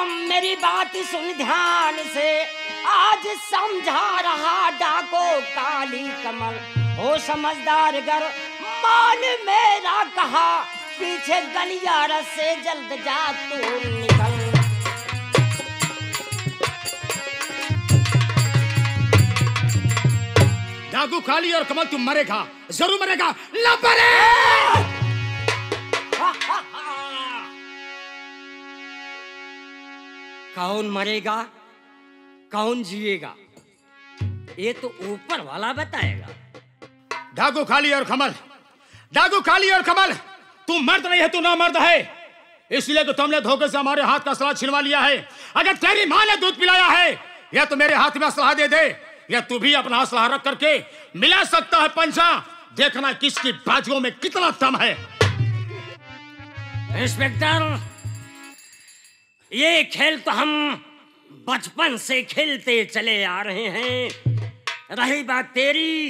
मेरी बात सुन ध्यान से, आज समझा रहा डाको काली कमल। हो समझदार गर मान मेरा कहा, पीछे गलियारा से जल्द जा तू निकल। डाकू काली और कमल तुम मरेगा, जरूर मरेगा। लपरे! कौन मरेगा कौन जिएगा ये तो ऊपर वाला बताएगा। डाकू काली और कमल, डाकू काली और कमल, तू मर्द नहीं है, तू ना मर्द है, इसलिए तो तुमने धोखे से हमारे हाथ का असला छिनवा लिया है। अगर तेरी माँ ने दूध पिलाया है, या तो मेरे हाथ में असला दे दे, या तू भी अपना असला रख करके मिला सकता है पंजा। देखना किसकी बाजुओं में कितना दम है। इंस्पेक्टर, ये खेल तो हम बचपन से खेलते चले आ रहे हैं। रही बात तेरी,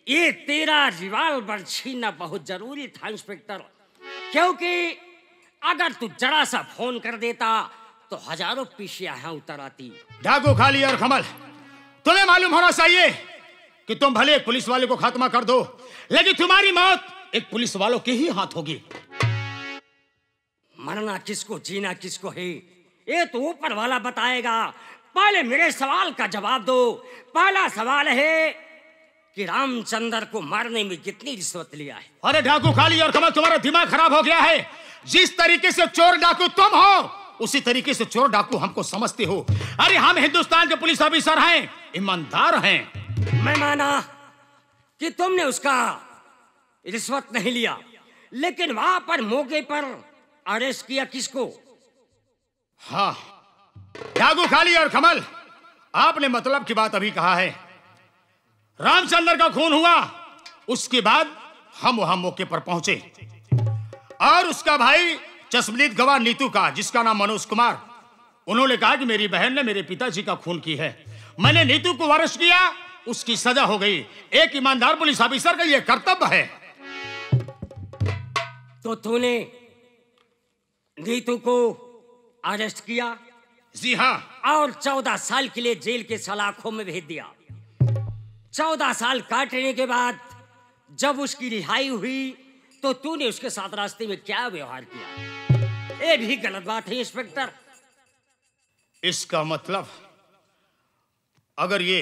ये तेरा रिवॉल्वर छीनना बहुत जरूरी था इंस्पेक्टर, क्योंकि अगर तू जरा सा फोन कर देता तो हजारों पीसियां यहाँ उतर आती। डाकू काली और कमल, तुम्हें मालूम होना चाहिए कि तुम भले एक पुलिस वाले को खात्मा कर दो, लेकिन तुम्हारी मौत एक पुलिस वालों के ही हाथ होगी। मरना किसको जीना किसको है ये तो ऊपर वाला बताएगा। पहले मेरे सवाल का जवाब दो। पहला सवाल है कि रामचंद्र को मारने में कितनी रिश्वत लिया है? अरे डाकू काली और कमल, तुम्हारा दिमाग खराब हो गया है। जिस तरीके से चोर डाकू तुम हो, उसी तरीके से चोर डाकू हमको समझते हो। अरे हम हिंदुस्तान के पुलिस ऑफिसर हैं, ईमानदार हैं। मैं माना कि तुमने उसका रिश्वत नहीं लिया, लेकिन वहां पर मौके पर अरेस्ट किया किसको? हाँ डाकू काली और कमल, आपने मतलब की बात अभी कहा है। रामचंद्र का खून हुआ, उसके बाद हम वहां मौके पर पहुंचे और उसका भाई चश्मदीद गवाह नीतू का, जिसका नाम मनोज कुमार, उन्होंने कहा कि मेरी बहन ने मेरे पिताजी का खून की है। मैंने नीतू को अरेस्ट किया, उसकी सजा हो गई। एक ईमानदार पुलिस ऑफिसर का यह कर्तव्य है। तो तूने नीतू को अरेस्ट किया? जी हाँ। और 14 साल के लिए जेल के सलाखों में भेज दिया। 14 साल काटने के बाद जब उसकी रिहाई हुई तो तूने उसके साथ रास्ते में क्या व्यवहार किया? ये भी गलत बात है इंस्पेक्टर। इसका मतलब अगर ये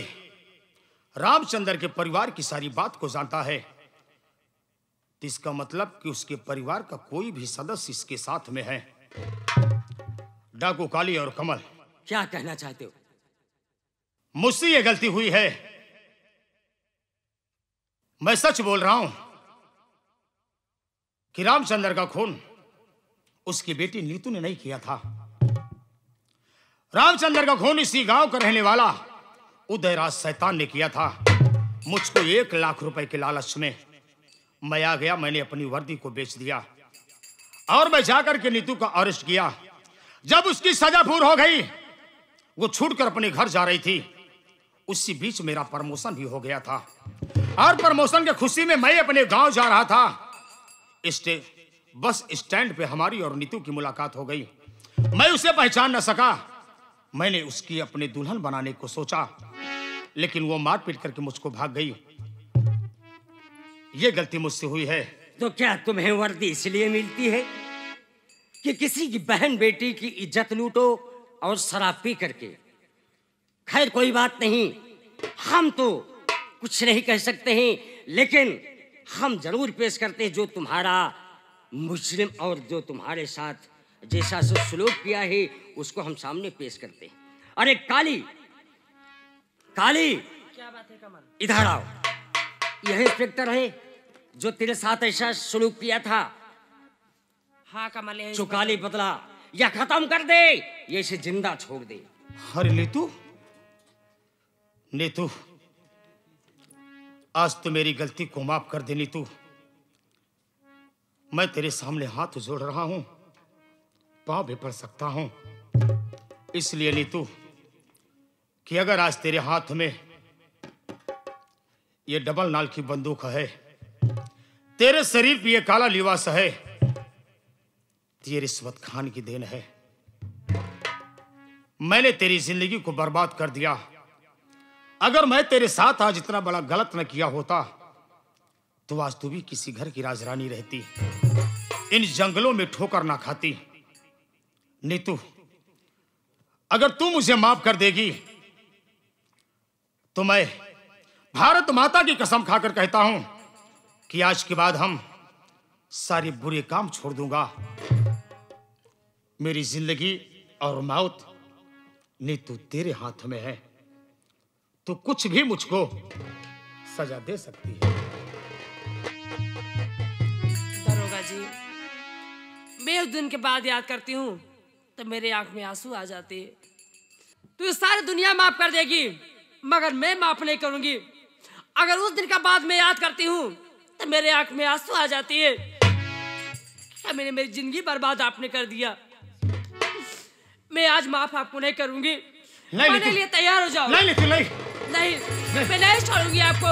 रामचंद्र के परिवार की सारी बात को जानता है, तो इसका मतलब कि उसके परिवार का कोई भी सदस्य इसके साथ में है। डाकू काली और कमल, क्या कहना चाहते हो? मुझसे ये गलती हुई है, मैं सच बोल रहा हूं कि रामचंद्र का खून उसकी बेटी नीतू ने नहीं किया था। रामचंद्र का खून इसी गांव का रहने वाला उदयराज शैतान ने किया था। मुझको 1 लाख रुपए के लालच में मैं आ गया, मैंने अपनी वर्दी को बेच दिया और मैं जाकर के नीतू का अरेस्ट किया। जब उसकी सजा पूरी हो गई, वो छूटकर अपने घर जा रही थी, उसी बीच मेरा प्रमोशन भी हो गया था और प्रमोशन की खुशी में मैं अपने गांव जा रहा था। बस स्टैंड पे हमारी और नीतू की मुलाकात हो गई। मैं उसे पहचान न सका। मैंने उसकी अपने दुल्हन बनाने को सोचा, लेकिन वो मारपीट करके मुझको भाग गई। ये गलती मुझसे हुई है। तो क्या तुम्हें वर्दी इसलिए मिलती है कि किसी की बहन बेटी की इज्जत लूटो और शराब पी करके? खैर कोई बात नहीं, हम तो कुछ नहीं कह सकते हैं, लेकिन हम जरूर पेश करते हैं जो तुम्हारा मुस्लिम और जो तुम्हारे साथ जैसा सलूक किया है उसको हम सामने पेश करते हैं। अरे काली, काली, क्या बात है कमल? इधर आओ। यह इंस्पेक्टर है जो तेरे साथ ऐसा सलूक किया था। हाँ कमल, है चुकाली बदला या खत्म कर दे, ये इसे जिंदा छोड़ दे। अरे नीतू, नीतू, आज तो मेरी गलती को माफ कर दे नीतू। मैं तेरे सामने हाथ जोड़ रहा हूं, पांव भी पड़ सकता हूं, इसलिए नीतू कि अगर आज तेरे हाथ में ये डबल नाल की बंदूक है, तेरे शरीर पे ये काला लिबास है, तो ये रिश्वत खान की देन है। मैंने तेरी जिंदगी को बर्बाद कर दिया। अगर मैं तेरे साथ आज इतना बड़ा गलत न किया होता तो आज तू भी किसी घर की राजरानी रहती, इन जंगलों में ठोकर ना खाती। नीतू, अगर तू मुझे माफ कर देगी तो मैं भारत माता की कसम खाकर कहता हूं कि आज के बाद हम सारे बुरे काम छोड़ दूंगा। मेरी जिंदगी और मौत नीतू तेरे हाथ में है। तू कुछ भी मुझको सजा दे सकती है। दरोगा जी, मैं उस दिन के बाद याद करती हूँ तो मेरे आंख में आंसू आ जाते। तू सारी दुनिया माफ कर देगी मगर मैं माफ नहीं करूंगी। अगर उस दिन का बाद मैं याद करती हूँ तो मेरे आंख में आंसू आ जाती है। क्या मैंने मेरी जिंदगी बर्बाद आपने कर दिया। मैं आज माफ आपको नहीं करूंगी। मरने लिए तैयार हो जाओ। नहीं, नहीं, मैं नहीं छोड़ूंगी आपको।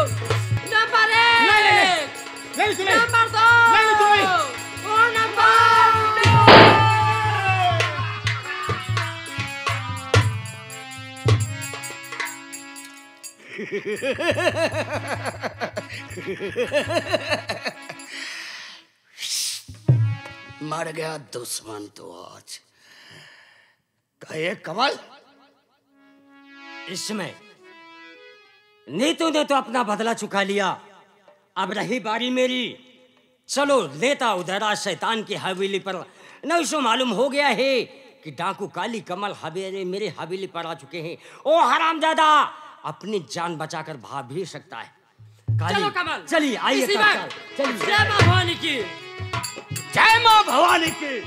नंबर एक, नंबर दो, और नंबर मर गया दुश्मन तो आज। कहे कमल, इसमें नीतू ने तो अपना बदला चुका लिया, अब रही बारी मेरी। चलो लेता उधर आज शैतान की हवेली पर। न उसको मालूम हो गया है कि डाकू काली कमल हवेली मेरे हवेली पर आ चुके हैं। ओ हरामजादा, अपनी जान बचाकर भाग भी सकता है। चलो कमल, चलिए आइए इसी तत्काल, वक्त। चलिए। जय मां भवानी की। जय मां भवानी की।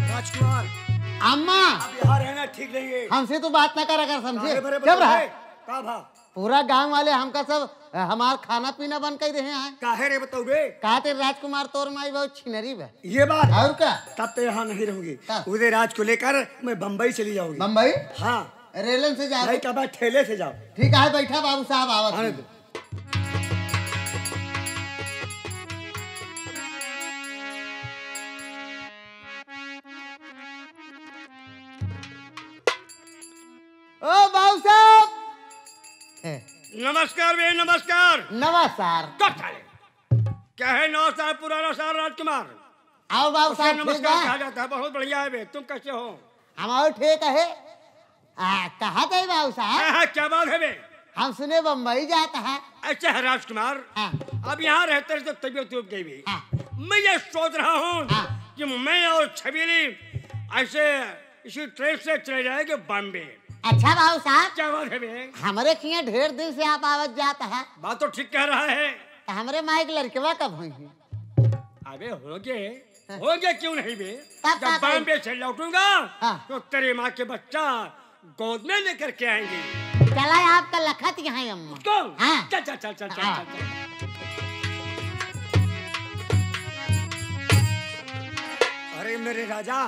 राजकुमार, अम्मा अब यहाँ रहना ठीक नहीं है। हमसे तो बात ना करा कर, समझे? काहे भरे जब बताओ रहा है? का भा? पूरा गांव वाले हमका सब हमार खाना पीना बंद कर रहे हैं। काहे रे बताओ बे? कहा तेरे राजकुमार तोर माई बहुत छिनरी बा। ये बात और क्या? तब तो यहाँ नहीं रहूंगी। हाँ। उदय राज को लेकर मैं बम्बई चली जाऊंगी। बम्बई हाँ, रेलन से जाओ। नहीं कब ठेले से जाओ। ठीक है, बैठा बाबू साहब आने आवत। दो। ओ बाबू साहब, नमस्कार बे, नमस्कार। नमस्कार। क्या है नमस्कार, पुराना साल राजकुमार। आओ बाबू उसे साहब, ठीक नमस्कार कहा है? जाता है। बहुत बढ़िया है बे, तुम कैसे हो? हमारे ठीक है। कहा थे बाबू साहब? क्या बात है बे? हम सुने बम्बई जाता है। अच्छा है राजकुमार, हाँ। अब यहाँ रहते रहते तबीयत टूट गई भी। हाँ। मैं ये सोच रहा हूँ हाँ। कि मैं और छबीली ऐसे इसी ट्रेन से चले जाएंगे बॉम्बे। अच्छा बाबू साहब, क्या बात है बे? हमारे यहाँ ढेर दिन से आप आवत जाता है, बात तो ठीक कह रहा है। तो हमारे माँ एक लड़केवा कब हुई है? अबे होगे क्यों नहीं बे? तब जब बॉम्बे से लौटूंगा हाँ। तो तेरे माँ के बच्चा गोद में लेकर के आएंगे। चला आपका लखत यहाँ है अम्मा। कौन? हाँ। चल चल चल चल चल हाँ। चल। अरे मेरे राजा,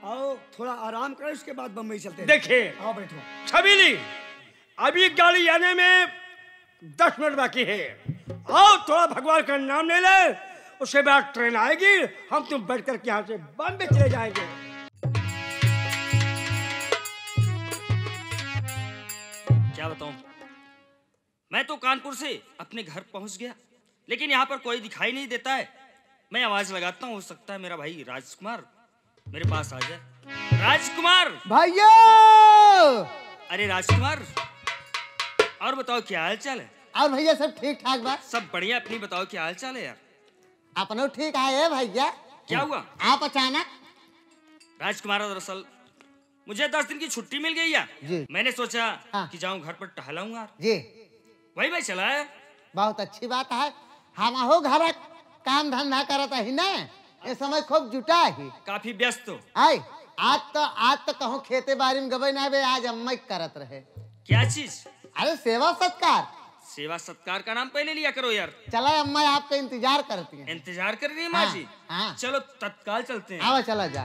आओ थोड़ा आराम करो, इसके बाद बम्बई चलते हैं। देखिए आओ बैठो। छबीली, अभी गाड़ी आने में 10 मिनट बाकी है। आओ थोड़ा भगवान का नाम ले ले, उसके बाद ट्रेन आएगी, हम तुम बैठ कर यहाँ से बॉम्बे चले जाएंगे। क्या बताऊं, मैं तो कानपुर से अपने घर पहुंच गया, लेकिन यहाँ पर कोई दिखाई नहीं देता है। मैं आवाज लगाता हूँ, हो सकता है मेरा भाई राजकुमार मेरे पास आ जाए। राजकुमार, भैया, अरे राजकुमार, और बताओ क्या हाल चाल है? और भैया सब ठीक ठाक बा? सब बढ़िया, अपनी बताओ क्या हाल चाल है यार? अपनो ठीक है भैया। क्या हुआ? आप अचानक? राजकुमार, दरअसल मुझे 10 दिन की छुट्टी मिल गई है। जी। मैंने सोचा हाँ। कि जाऊं घर पर टहलाऊंगा, जी, वही मैं चला है। बहुत अच्छी बात है। हम हो घर काम धंधा करता ही ना, ये समय खूब जुटा ही। काफी व्यस्त हो। आई आज तो कहूँ खेते बाड़ी में गबे ना बे, आज अम्मा करत रहे। क्या चीज? अरे सेवा सत्कार। सेवा सत्कार का नाम पहले लिया करो यार। चला अम्मा आपका इंतजार करती है। इंतजार कर रही है माँ जी? हाँ। चलो तत्काल चलते हैं। आवा चला जा।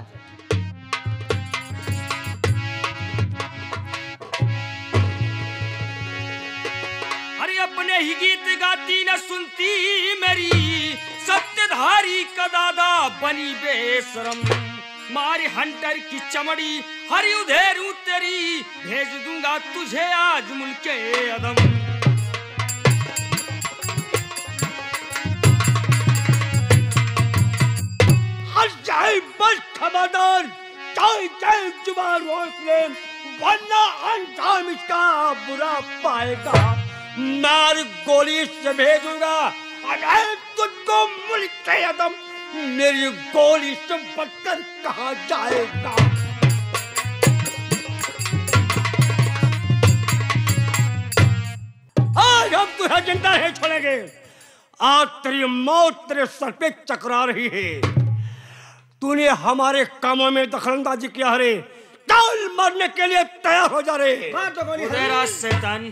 अरे अपने ही गीत गाती न सुनती मेरी, सत्यधारी का दादा बनी बेशरम। मारे हंटर की चमड़ी हरी उधेरू तेरी, भेज दूंगा तुझे आज मुल्के अदम। हट जाए बस खबरदार, चाहे चाहे जुबान रोक ले, वरना अंजाम इसका बुरा पाएगा। मार गोली से भेजूंगा अगर तुझको मुल्के अदम, मेरी गोली से बचकर कहा जाएगा। आज हम तुझे जिंदा नहीं छोड़ेंगे। आज तेरी मौत तेरे सर पे चकरा रही है। तूने हमारे कामों में दखलंदाजी किया रे, चल मरने के लिए तैयार हो जा रे। उदयराज शैतान,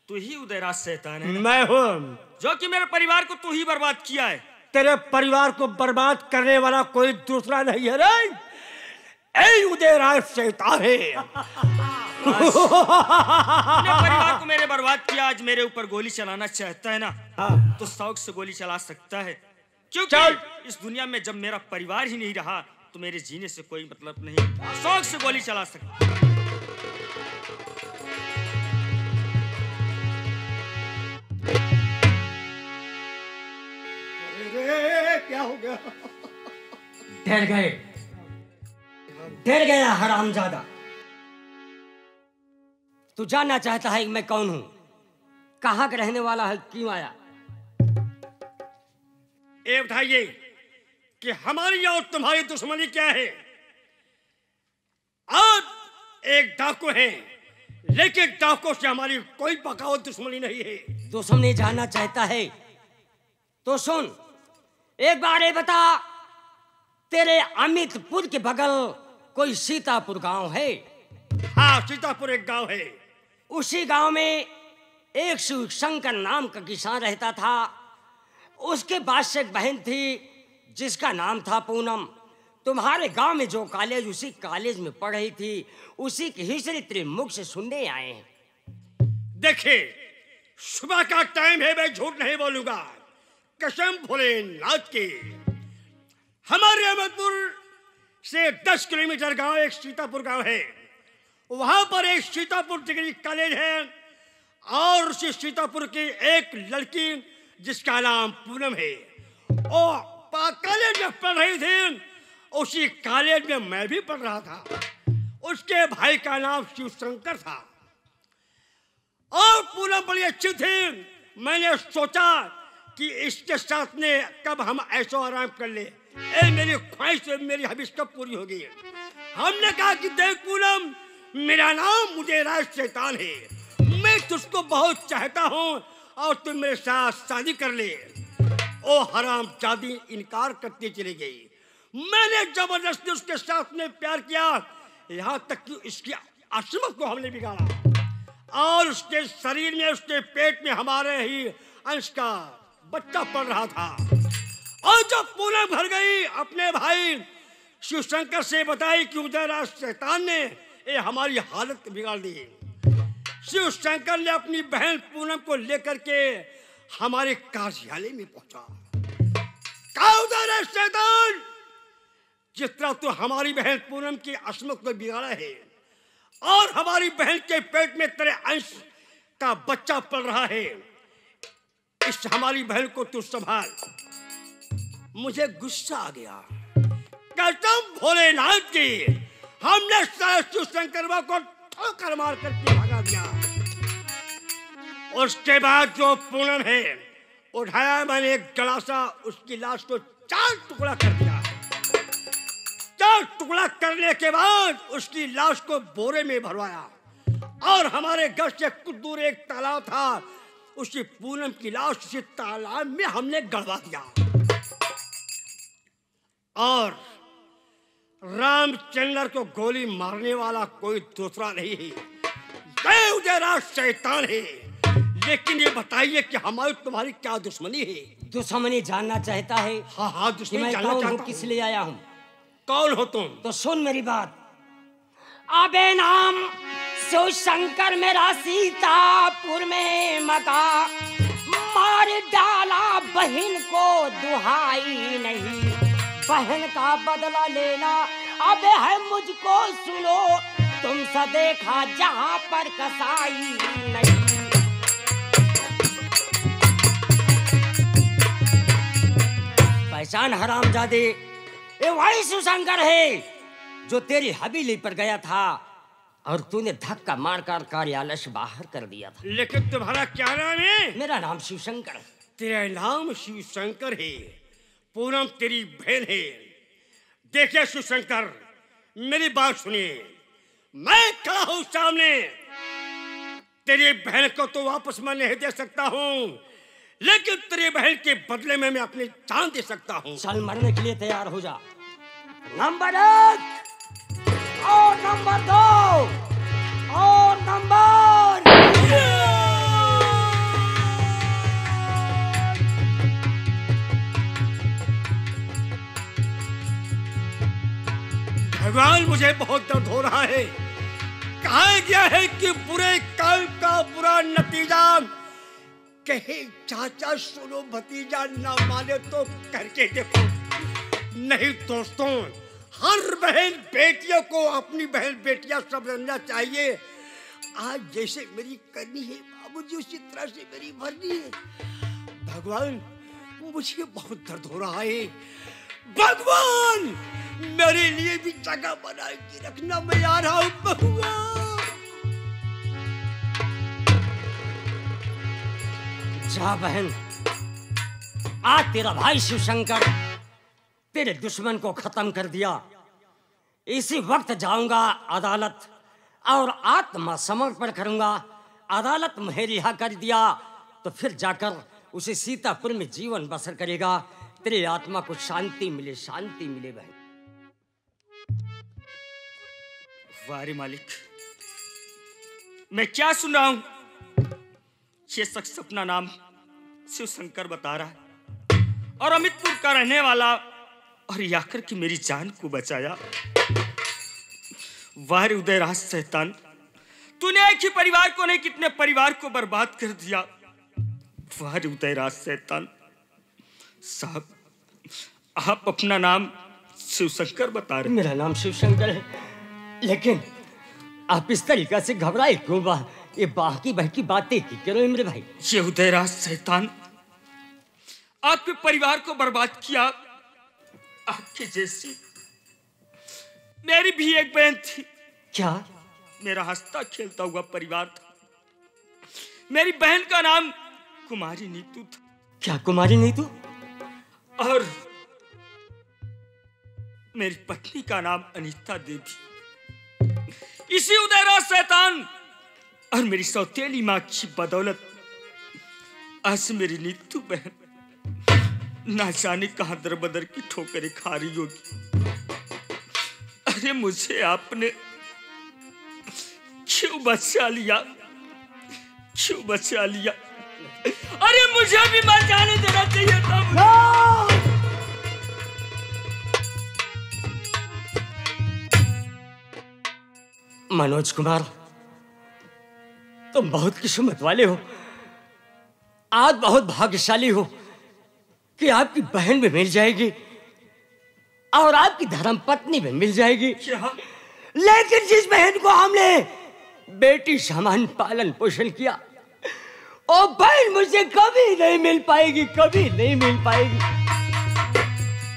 तू ही उदयराज शैतान है। मैं हूँ जो कि मेरे परिवार को तू ही बर्बाद किया है। तेरे परिवार को बर्बाद करने वाला कोई दूसरा नहीं है रे, ऐ उदयराज शैतान है। अपने परिवार को मेरे बर्बाद किया, आज मेरे ऊपर गोली चलाना चाहता है ना, तो शौक से गोली चला सकता है। क्योंकि इस दुनिया में जब मेरा परिवार ही नहीं रहा तो मेरे जीने से कोई मतलब नहीं। शौक से गोली चला सकता। अरे क्या हो गया? डर गया हरामजादा। तू जानना चाहता है कि मैं कौन हूं, कहां का रहने वाला है, क्यों आया? ये बताइए कि हमारी और तुम्हारी दुश्मनी क्या है? आप एक डाकू हैं, लेकिन डाकू से हमारी कोई बगावत दुश्मनी नहीं है। दुश्मनी जानना चाहता है तो सुन, एक बार ये बता, तेरे अमितपुर के बगल कोई सीतापुर गांव है? हाँ, सीतापुर एक गांव है। उसी गांव में एक शिव शंकर नाम का किसान रहता था। उसके बाद से एक बहन थी जिसका नाम था पूनम। तुम्हारे गांव में जो कॉलेज, उसी कॉलेज में पढ़ रही थी, उसी की हिस्ट्री तेरे मुख से सुनने आए हैं। देखिए, सुबह का टाइम है, मैं झूठ नहीं बोलूंगा, कसम भोलेनाथ की। हमारे अहमदपुर से 10 किलोमीटर गांव एक सीतापुर गांव है। वहां पर एक सीतापुर डिग्री कॉलेज है और उसी सीतापुर की एक लड़की जिसका नाम पूनम है, और कॉलेज में पढ़ रही थी। उसी कॉलेज में मैं भी पढ़ रहा था। उसके भाई का नाम शिवशंकर था और पूनम बड़ी अच्छी थी। मैंने सोचा कि इसके साथ में कब हम ऐशो आराम कर ले, मेरी ख्वाहिश, मेरी हविस कब पूरी होगी। हमने कहा कि देख पूनम, मेरा नाम उदयराज शैतान है, मैं तुझको बहुत चाहता हूँ और तुम मेरे साथ शादी कर ले। ओ हरामजादी इनकार करती चली गई। मैंने जबरदस्ती उसके साथ में प्यार किया, यहाँ तक कि इसकी असमत को हमने बिगाड़ा और उसके शरीर में, उसके पेट में हमारे ही अंश का बच्चा पड़ रहा था। और जब पूनम घर गई, अपने भाई शिवशंकर से बताई कि उदयराज शैतान ने ये हमारी हालत बिगाड़ दी। शिवशंकर ने अपनी बहन पूनम को लेकर के हमारे कार्यालय में पहुंचा। कहा उदयराज शैतान, जिस तरह तो हमारी बहन पूनम की असमत को बिगाड़ा है और हमारी बहन के पेट में तेरे अंश का बच्चा पल रहा है, इस हमारी बहन को तू संभाल। मुझे गुस्सा आ गया। कसम भोलेनाथ की, हमने शिवशंकर को ठोकर मार करके भगा दिया। उसके बाद जो पूनम है, उठाया मैंने एक गलासा, उसकी लाश को 4 टुकड़ा कर दिया। 4 टुकड़ा करने के बाद उसकी लाश को बोरे में भरवाया और हमारे घर से कुछ दूर एक तालाब था, उसी पूनम की लाश उसी तालाब में हमने गड़वा दिया। और रामचंद्र को गोली मारने वाला कोई दूसरा नहीं है, ये उदयराज शैतान है। लेकिन ये बताइए कि हमारी तुम्हारी क्या दुश्मनी है? दुश्मनी जानना चाहता है? हाँ हाँ, कि दुश्मनी मैं जानना कौन चाहता हूँ, हूँ। किस लिए आया हूँ? कौन हो तुम? तो सुन मेरी बात। अबे नाम शिवशंकर मेरा सीतापुर में मका, मार डाला बहन को दुहाई नहीं, बहन का बदला लेना अब है मुझको, सुनो तुमसे देखा जहां पर कसाई नहीं। पहचान हरामजादे, ये वही शिवशंकर है जो तेरी हवेली पर गया था और तूने धक्का मारकर कार्यालय से बाहर कर दिया था। लेकिन तुम्हारा क्या नाम है? मेरा नाम शिवशंकर है। तेरा नाम शिवशंकर है, पूनम तेरी बहन है। देखिए शिवशंकर, मेरी बात सुनिए, मैं खड़ा हूं सामने, तेरी बहन को तो वापस मैं नहीं दे सकता हूं, लेकिन तेरी बहन के बदले में मैं अपनी जान दे सकता हूं। चल मरने के लिए तैयार हो जा। नंबर 1 और नंबर 2 और नंबर भगवान, मुझे बहुत दर्द हो रहा है। कहा गया है कि बुरे काम का बुरा नतीजा, कहे चाचा सुनो भतीजा, ना माने तो करके देखो। नहीं दोस्तों, हर बहन बेटियों को अपनी बहन बेटियां समझना चाहिए। आज जैसे मेरी करनी है बाबूजी, उसी तरह से मेरी भरनी है। भगवान, मुझे बहुत दर्द हो रहा है। भगवान, मेरे लिए भी जगह बना के रखना, मैं आ रहा हूं भगवान। जा बहन, आज तेरा भाई शिवशंकर तेरे दुश्मन को खत्म कर दिया। इसी वक्त जाऊंगा अदालत और आत्मसमर्पण करूंगा। अदालत मुझे रिहा कर दिया तो फिर जाकर उसे सीतापुर में जीवन बसर करेगा। तेरी आत्मा को शांति मिले, शांति मिले बहन। वाह रे मालिक, मैं क्या सुन रहा हूं? ये शख्स अपना नाम शिवशंकर बता रहा है और अमितपुर का रहने वाला, और ये आकर के मेरी जान को बचाया। वाह रे उदयराज शैतान, तूने एक ही परिवार को नहीं, कितने परिवार को बर्बाद कर दिया। वाह रे उदयराज शैतान। साहब, आप अपना नाम शिवशंकर बता रहे? मेरा नाम शिवशंकर है, लेकिन आप इस तरीका से घबराए क्यों? ये बाकी बहकी बातें की करो मेरे भाई। ये उदयराज शैतान आपके परिवार को बर्बाद किया। आपके जैसी मेरी भी एक बहन थी। क्या? मेरा हंसता खेलता हुआ परिवार था। मेरी बहन का नाम कुमारी नीतू था। क्या कुमारी नीतू? और मेरी पत्नी का नाम अनीता देवी। इसी उदयराज शैतान और मेरी सौतेली मां की बदौलत आज मेरी नीतू बहन ना जाने कहां दर बदर की ठोकरें खा रही होगी। अरे मुझे आपने क्यों बचा लिया? क्यों बचा लिया? अरे मुझे भी मर जाने देना चाहिए था। मनोज कुमार, तुम बहुत किस्मत वाले हो। आज बहुत भाग्यशाली हो कि आपकी बहन भी मिल जाएगी और आपकी धर्मपत्नी भी मिल जाएगी। क्या? लेकिन जिस बहन को हमने बेटी समान पालन पोषण किया, वो बहन मुझे कभी नहीं मिल पाएगी, कभी नहीं मिल पाएगी।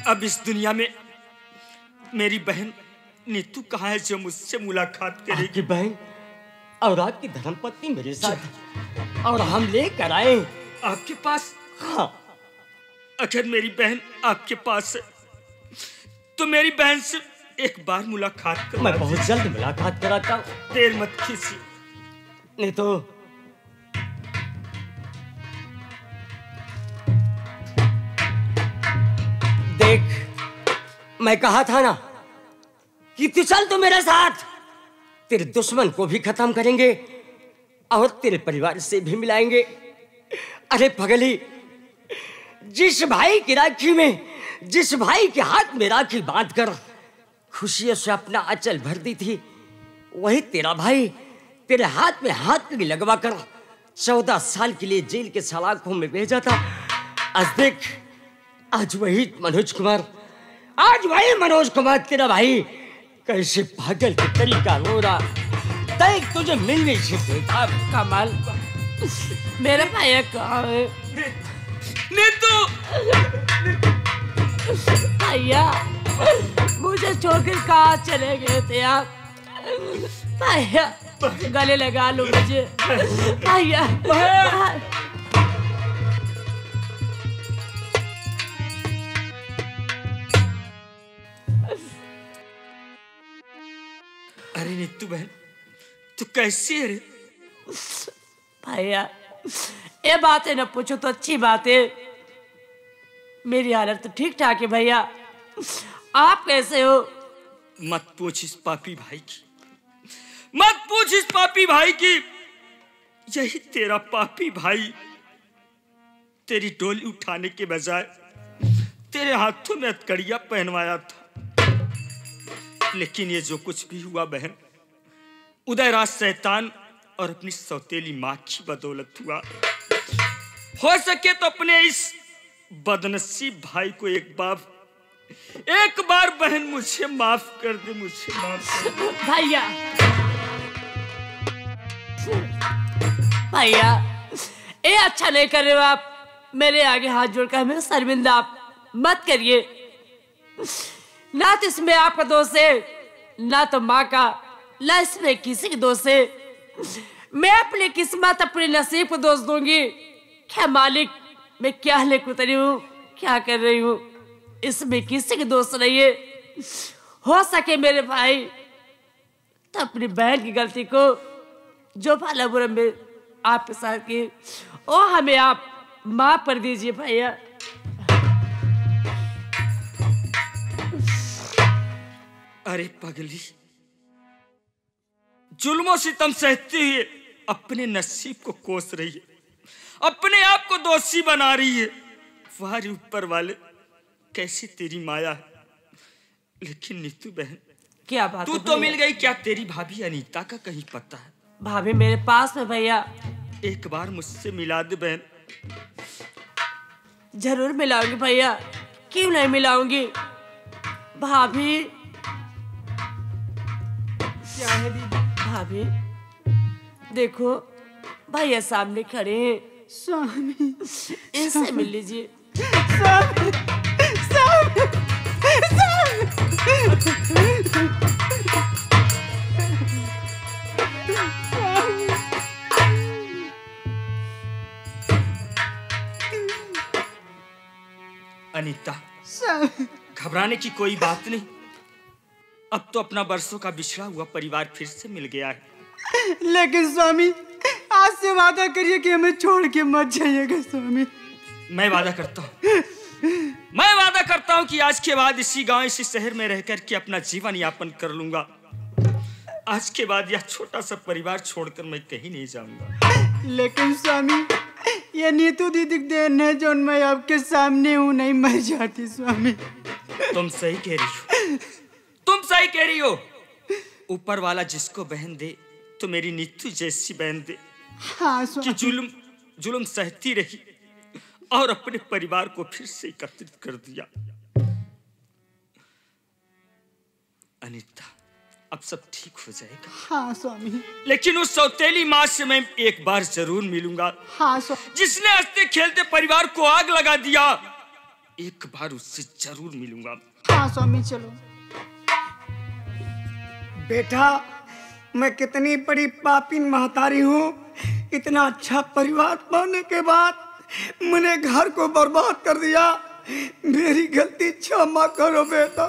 अब इस दुनिया में मेरी बहन नीतू कहाँ है जो मुझसे मुलाकात करेगी? आपकी बहन और आपकी धर्मपत्नी मेरे साथ है और हम लेकर आए आपके पास। हाँ। अगर मेरी बहन आपके पास है तो मेरी बहन से एक बार मुलाकात करो। मैं बहुत जल्द मुलाकात कराता हूँ। देर मत कीजिए, नहीं तो देख, मैं कहा था ना कि तू चल तो मेरे साथ, तेरे दुश्मन को भी खत्म करेंगे और तेरे परिवार से भी मिलाएंगे। अरे पगली, जिस भाई की राखी में, जिस भाई के हाथ में राखी बांधकर खुशियों से अपना आंचल भर दी थी, वही तेरा भाई तेरे हाथ में हाथ कड़ी लगवा कर 14 साल के लिए जेल के सलाखों में भेजा था। आज देख, आज वही मनोज कुमार तेरा भाई कैसे पागल के तरीका रो रहा। देख, तुझे मिलने से देखा। कमाल, मेरा भाई कहाँ है? नीतू, भैया मुझे छोड़कर कहाँ चले गए थे आप? भैया गले लगा लो मुझे। भैया अरे नीतू बहन, तू कैसी है रे? भैया ये बातें न पूछो तो अच्छी बात है। मेरी हालत तो ठीक ठाक है भैया, आप कैसे हो? मत पूछ इस पापी भाई की, मत पूछ इस पापी भाई की। यही तेरा पापी भाई तेरी डोली उठाने के बजाय तेरे हाथों में हथकड़ियां पहनवाया था। लेकिन ये जो कुछ भी हुआ बहन, उदयराज शैतान और अपनी सौतेली माँ की बदौलत हुआ। हो सके तो अपने इस बदनसीब भाई को एक बार बहन मुझे माफ कर दे, मुझे माफ कर दे। भैया ये अच्छा नहीं कर रहे हो आप। मेरे आगे हाथ जोड़कर हमें शर्मिंदा आप मत करिए। ना तो इसमें आपका दोष है, ना तो माँ का, ना इसमें किसी की दोष है। मैं अपनी किस्मत, अपने नसीब को दोष दूंगी। क्या मालिक, मैं क्या लेकर उतरी हूँ, क्या कर रही हूँ, इसमें किसी की दोष नहीं है। हो सके मेरे भाई तो अपनी बहन की गलती को, जो भला बुरा में आपके साथ की, वो हमें आप माफ कर दीजिए भैया। अरे पगली, जुल्मों सितम सहती हुई अपने नसीब को कोस रही है, अपने आप को दोषी बना रही है। वाह ऊपर वाले, कैसी तेरी माया है। लेकिन नीतू बहन, क्या बात तू है तो भैया? मिल गई। क्या तेरी भाभी अनीता का कहीं पता है? भाभी मेरे पास में भैया। एक बार मुझसे मिला दे बहन। जरूर मिलाऊंगी भैया, क्यों नहीं मिलाऊंगी। भाभी क्या है दीदी? भाभी देखो, भैया सामने खड़े हैं। स्वामी, इनसे मिल लीजिए। अनीता, घबराने की कोई बात नहीं। अब तो अपना बरसों का बिछड़ा हुआ परिवार फिर से मिल गया है। लेकिन स्वामी, आज से वादा करिए कि हमें छोड़ के मत जाइएगा स्वामी। मैं वादा करता हूँ कि आज के बाद इसी गांव, इसी शहर में रहकर के अपना जीवन यापन कर लूंगा। आज के बाद यह छोटा सा परिवार छोड़कर मैं कहीं नहीं जाऊंगा। लेकिन स्वामी, ये नीतू दीदी की देन है जो मैं आपके सामने हूँ, नहीं मर जाती स्वामी। तुम सही कह रही हो। ऊपर वाला जिसको बहन दे तो मेरी नीतू जैसी बहन दे। हाँ कि जुल्म सहती रही और अपने परिवार को फिर से एकत्रित कर दिया। अनीता, अब सब ठीक हो जाएगा। हाँ स्वामी। लेकिन उस सौतेली माँ से मैं एक बार जरूर मिलूंगा। हाँ स्वामी। जिसने हंसते खेलते परिवार को आग लगा दिया, एक बार उससे जरूर मिलूंगा। हाँ स्वामी, चलो। बेटा, मैं कितनी बड़ी पापिन महतारी हूँ। इतना अच्छा परिवार पाने के बाद मैंने घर को बर्बाद कर दिया। मेरी गलती क्षमा करो बेटा।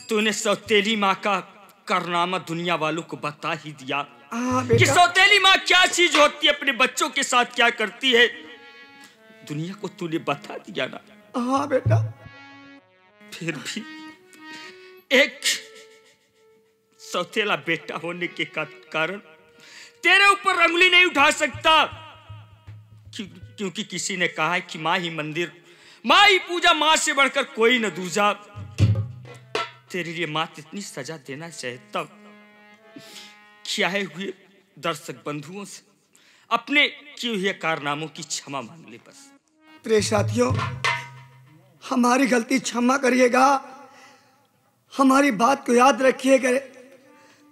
तूने सौतेली माँ का कारनामा दुनिया वालों को बता ही दिया बेटा। कि सौतेली माँ क्या चीज होती है, अपने बच्चों के साथ क्या करती है। दुनिया को तूने बता दिया ना। हाँ बेटा। फिर भी एक सौतेला बेटा होने के कारण तेरे ऊपर अंगुली नहीं उठा सकता, क्योंकि किसी ने कहा है कि माँ ही मंदिर, माँ ही पूजा, माँ से बढ़कर कोई न दूजा। तेरे लिए माँ इतनी सजा देना चाहता हूं खियाए हुए दर्शक बंधुओं से अपने किए हुए कारनामों की क्षमा मांग ले बस। प्रिय साथियों, हमारी गलती क्षमा करिएगा। हमारी बात को याद रखिएगा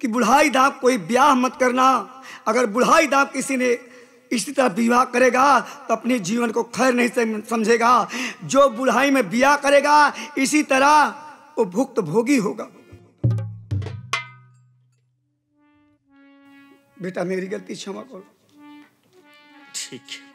कि बुढ़ाई दाम कोई ब्याह मत करना। अगर बुढ़ाई दाम किसी ने इसी तरह विवाह करेगा तो अपने जीवन को खैर नहीं समझेगा। जो बुढ़ाई में ब्याह करेगा इसी तरह वो भुक्त भोगी होगा। बेटा मेरी गलती क्षमा करो। ठीक है।